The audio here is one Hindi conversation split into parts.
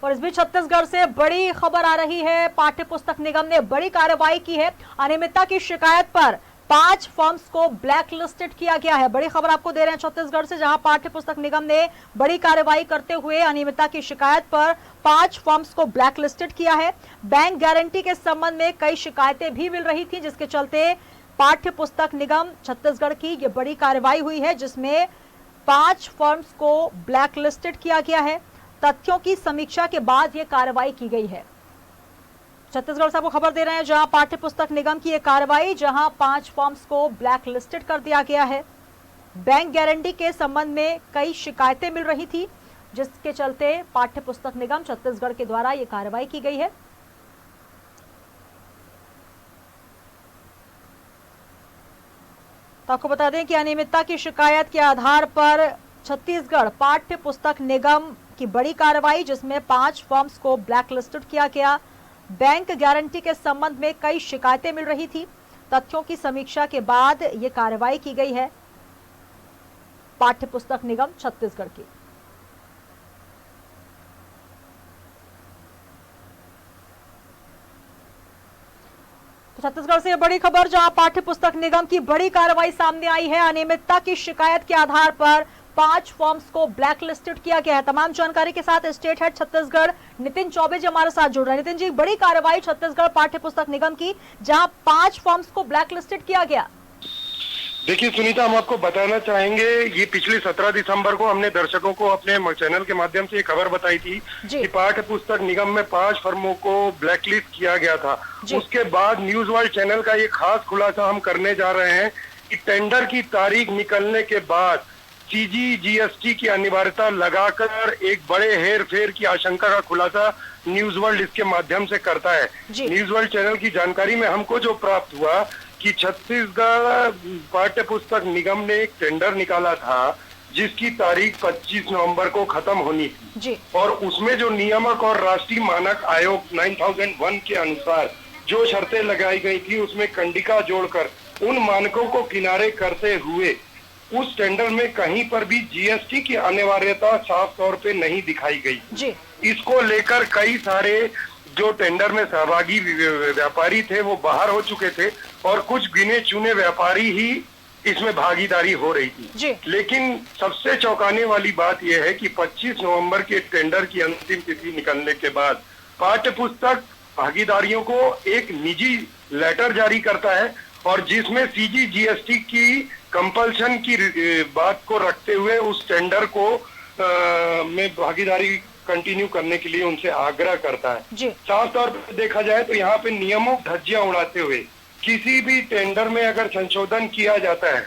और इस बीच छत्तीसगढ़ से बड़ी खबर आ रही है। पाठ्य पुस्तक निगम ने बड़ी कार्रवाई की है। अनियमितता की शिकायत पर 5 फर्म्स को ब्लैक लिस्टेड किया गया है। बड़ी खबर आपको दे रहे हैं छत्तीसगढ़ से, जहां पाठ्य पुस्तक निगम ने बड़ी कार्रवाई करते हुए अनियमितता की शिकायत पर 5 फर्म्स को ब्लैक लिस्टेड किया है। बैंक गारंटी के संबंध में कई शिकायतें भी मिल रही थी, जिसके चलते पाठ्य पुस्तक निगम छत्तीसगढ़ की ये बड़ी कार्रवाई हुई है, जिसमें 5 फर्म्स को ब्लैक लिस्टेड किया गया है। तथ्यों की समीक्षा के बाद यह कार्रवाई की गई है। छत्तीसगढ़ से आपको खबर दे रहे हैं, जहां पाठ्य पुस्तक निगम की यह कार्रवाई, जहां 5 फर्म्स को ब्लैक लिस्टेड कर दिया गया है। बैंक गारंटी के संबंध में कई शिकायतें मिल रही थी, जिसके चलते पाठ्य पुस्तक निगम छत्तीसगढ़ के द्वारा यह कार्रवाई की गई है। तो आपको बता दें कि अनियमितता की शिकायत के आधार पर छत्तीसगढ़ पाठ्य पुस्तक निगम की बड़ी कार्रवाई, जिसमें 5 फर्म्स को ब्लैक लिस्टेड किया गया। बैंक गारंटी के संबंध में कई शिकायतें मिल रही थी। तथ्यों की समीक्षा के बाद यह कार्रवाई की गई है पाठ्य पुस्तक निगम छत्तीसगढ़ की। छत्तीसगढ़ से बड़ी खबर, जहां पाठ्य पुस्तक निगम की बड़ी कार्रवाई सामने आई है। अनियमितता की शिकायत के आधार पर 5 फर्म्स को ब्लैक लिस्टेड किया गया है। तमाम जानकारी के साथ स्टेट हेड छत्तीसगढ़ नितिन चौबे जी हमारे साथ जुड़ रहे हैं। नितिन जी, बड़ी कार्रवाई छत्तीसगढ़ पाठ्य पुस्तक निगम की, जहां 5 फर्म्स को ब्लैक लिस्टेड किया गया। देखिए सुनीता, हम आपको बताना चाहेंगे, ये पिछले 17 दिसंबर को हमने दर्शकों को अपने चैनल के माध्यम से ये खबर बताई थी कि पाठ्य पुस्तक निगम में 5 फर्मों को ब्लैकलिस्ट किया गया था। उसके बाद न्यूज वर्ल्ड चैनल का ये खास खुलासा हम करने जा रहे हैं कि टेंडर की तारीख निकलने के बाद CGST की अनिवार्यता लगाकर एक बड़े हेर फेर की आशंका का खुलासा न्यूज वर्ल्ड इसके माध्यम से करता है। न्यूज वर्ल्ड चैनल की जानकारी में हमको जो प्राप्त हुआ कि छत्तीसगढ़ पाठ्य पुस्तक निगम ने एक टेंडर निकाला था, जिसकी तारीख 25 नवंबर को खत्म होनी थी और उसमें जो नियामक और राष्ट्रीय मानक आयोग 9001 के अनुसार जो शर्तें लगाई गई थी, उसमें कंडिका जोड़कर उन मानकों को किनारे करते हुए उस टेंडर में कहीं पर भी GST की अनिवार्यता साफ तौर पे नहीं दिखाई गई। इसको लेकर कई सारे जो टेंडर में सहभागी व्यापारी थे वो बाहर हो चुके थे और कुछ गिने चुने व्यापारी ही इसमें भागीदारी हो रही थी। लेकिन सबसे चौंकाने वाली बात यह है कि 25 नवंबर के टेंडर की अंतिम तिथि निकलने के बाद पाठ्य पुस्तक भागीदारियों को एक निजी लेटर जारी करता है और जिसमें CGST की कंपल्शन की बात को रखते हुए उस टेंडर को में भागीदारी कंटिन्यू करने के लिए उनसे आग्रह करता है। साफ तौर पर देखा जाए तो यहाँ पे नियमों धज्जियां उड़ाते हुए किसी भी टेंडर में अगर संशोधन किया जाता है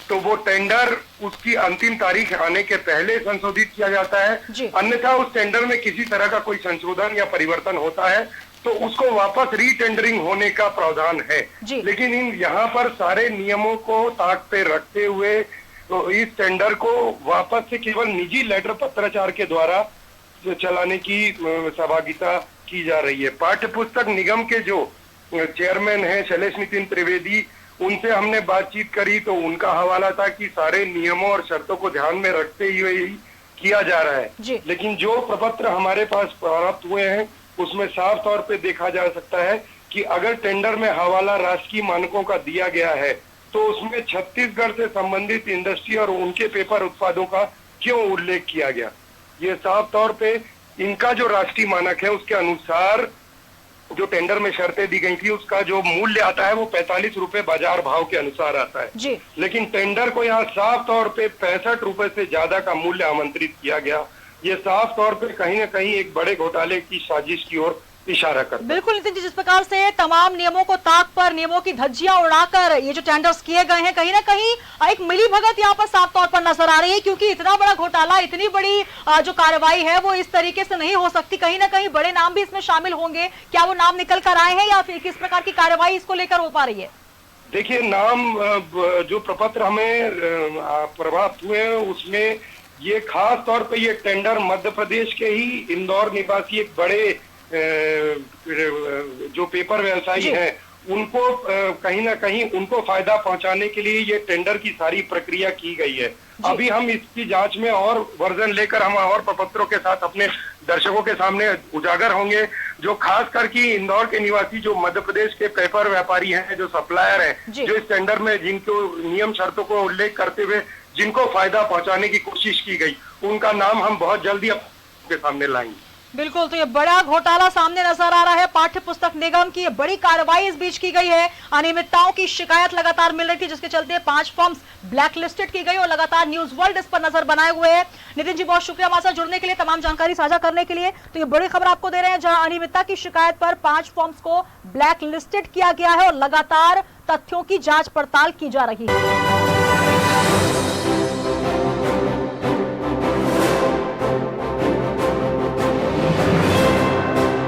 तो वो टेंडर उसकी अंतिम तारीख आने के पहले संशोधित किया जाता है। अन्यथा उस टेंडर में किसी तरह का कोई संशोधन या परिवर्तन होता है तो उसको वापस रीटेंडरिंग होने का प्रावधान है। लेकिन यहाँ पर सारे नियमों को ताक पे रखते हुए तो इस टेंडर को वापस से केवल निजी लेटर पत्राचार के द्वारा चलाने की सहभागिता की जा रही है। पाठ्य पुस्तक निगम के जो चेयरमैन हैं शैलेश नितिन त्रिवेदी, उनसे हमने बातचीत करी तो उनका हवाला था कि सारे नियमों और शर्तों को ध्यान में रखते हुए ही किया जा रहा है। लेकिन जो प्रपत्र हमारे पास प्राप्त हुए हैं उसमें साफ तौर पे देखा जा सकता है कि अगर टेंडर में हवाला राष्ट्रीय मानकों का दिया गया है तो उसमें छत्तीसगढ़ से संबंधित इंडस्ट्री और उनके पेपर उत्पादों का क्यों उल्लेख किया गया। ये साफ तौर पे इनका जो राष्ट्रीय मानक है उसके अनुसार जो टेंडर में शर्तें दी गई थी उसका जो मूल्य आता है वो 45 रुपए बाजार भाव के अनुसार आता है। लेकिन टेंडर को यहाँ साफ तौर पे 65 रुपए से ज्यादा का मूल्य आमंत्रित किया गया। ये साफ तौर पे कहीं ना कहीं एक बड़े घोटाले की साजिश की ओर इशारा करता है। बिल्कुल नितिन जी, जिस प्रकार से तमाम नियमों को ताक पर नियमों की धज्जियां उड़ाकर ये जो टेंडर्स किए गए हैं, कहीं ना कहीं एक मिली भगत यहाँ पर साफ तौर पर नजर आ रही है, क्योंकि इतना बड़ा घोटाला, इतनी बड़ी जो कार्रवाई है वो इस तरीके से नहीं हो सकती। कहीं ना कहीं बड़े नाम भी इसमें शामिल होंगे। क्या वो नाम निकल कर आए हैं या फिर किस प्रकार की कार्रवाई इसको लेकर हो पा रही है? देखिए, नाम जो प्रपत्र हमें प्राप्त हुए हैं उसमें ये खास तौर पे ये टेंडर मध्य प्रदेश के ही इंदौर निवासी एक बड़े जो पेपर व्यवसायी हैं उनको कहीं ना कहीं उनको फायदा पहुंचाने के लिए ये टेंडर की सारी प्रक्रिया की गई है। अभी हम इसकी जांच में और वर्जन लेकर हम और प्रपत्रों के साथ अपने दर्शकों के सामने उजागर होंगे। जो खास करके इंदौर के निवासी जो मध्य प्रदेश के पेपर व्यापारी हैं, जो सप्लायर हैं, जो इस टेंडर में जिनको नियम शर्तों को उल्लेख करते हुए जिनको फायदा पहुंचाने की कोशिश की गई, उनका नाम हम बहुत जल्दी आपके सामने लाएंगे। बिल्कुल, तो ये बड़ा घोटाला सामने नजर आ रहा है। पाठ्य पुस्तक निगम की ये बड़ी कार्रवाई इस बीच की गई है। अनियमितताओं की शिकायत लगातार मिल रही थी, जिसके चलते 5 फर्म्स ब्लैक लिस्टेड की गई और लगातार न्यूज वर्ल्ड इस पर नजर बनाए हुए है। नितिन जी, बहुत शुक्रिया हमारे साथ जुड़ने के लिए, तमाम जानकारी साझा करने के लिए। तो ये बड़ी खबर आपको दे रहे हैं, जहां अनियमितता की शिकायत पर 5 फर्म्स को ब्लैक लिस्टेड किया गया है और लगातार तथ्यों की जांच पड़ताल की जा रही है।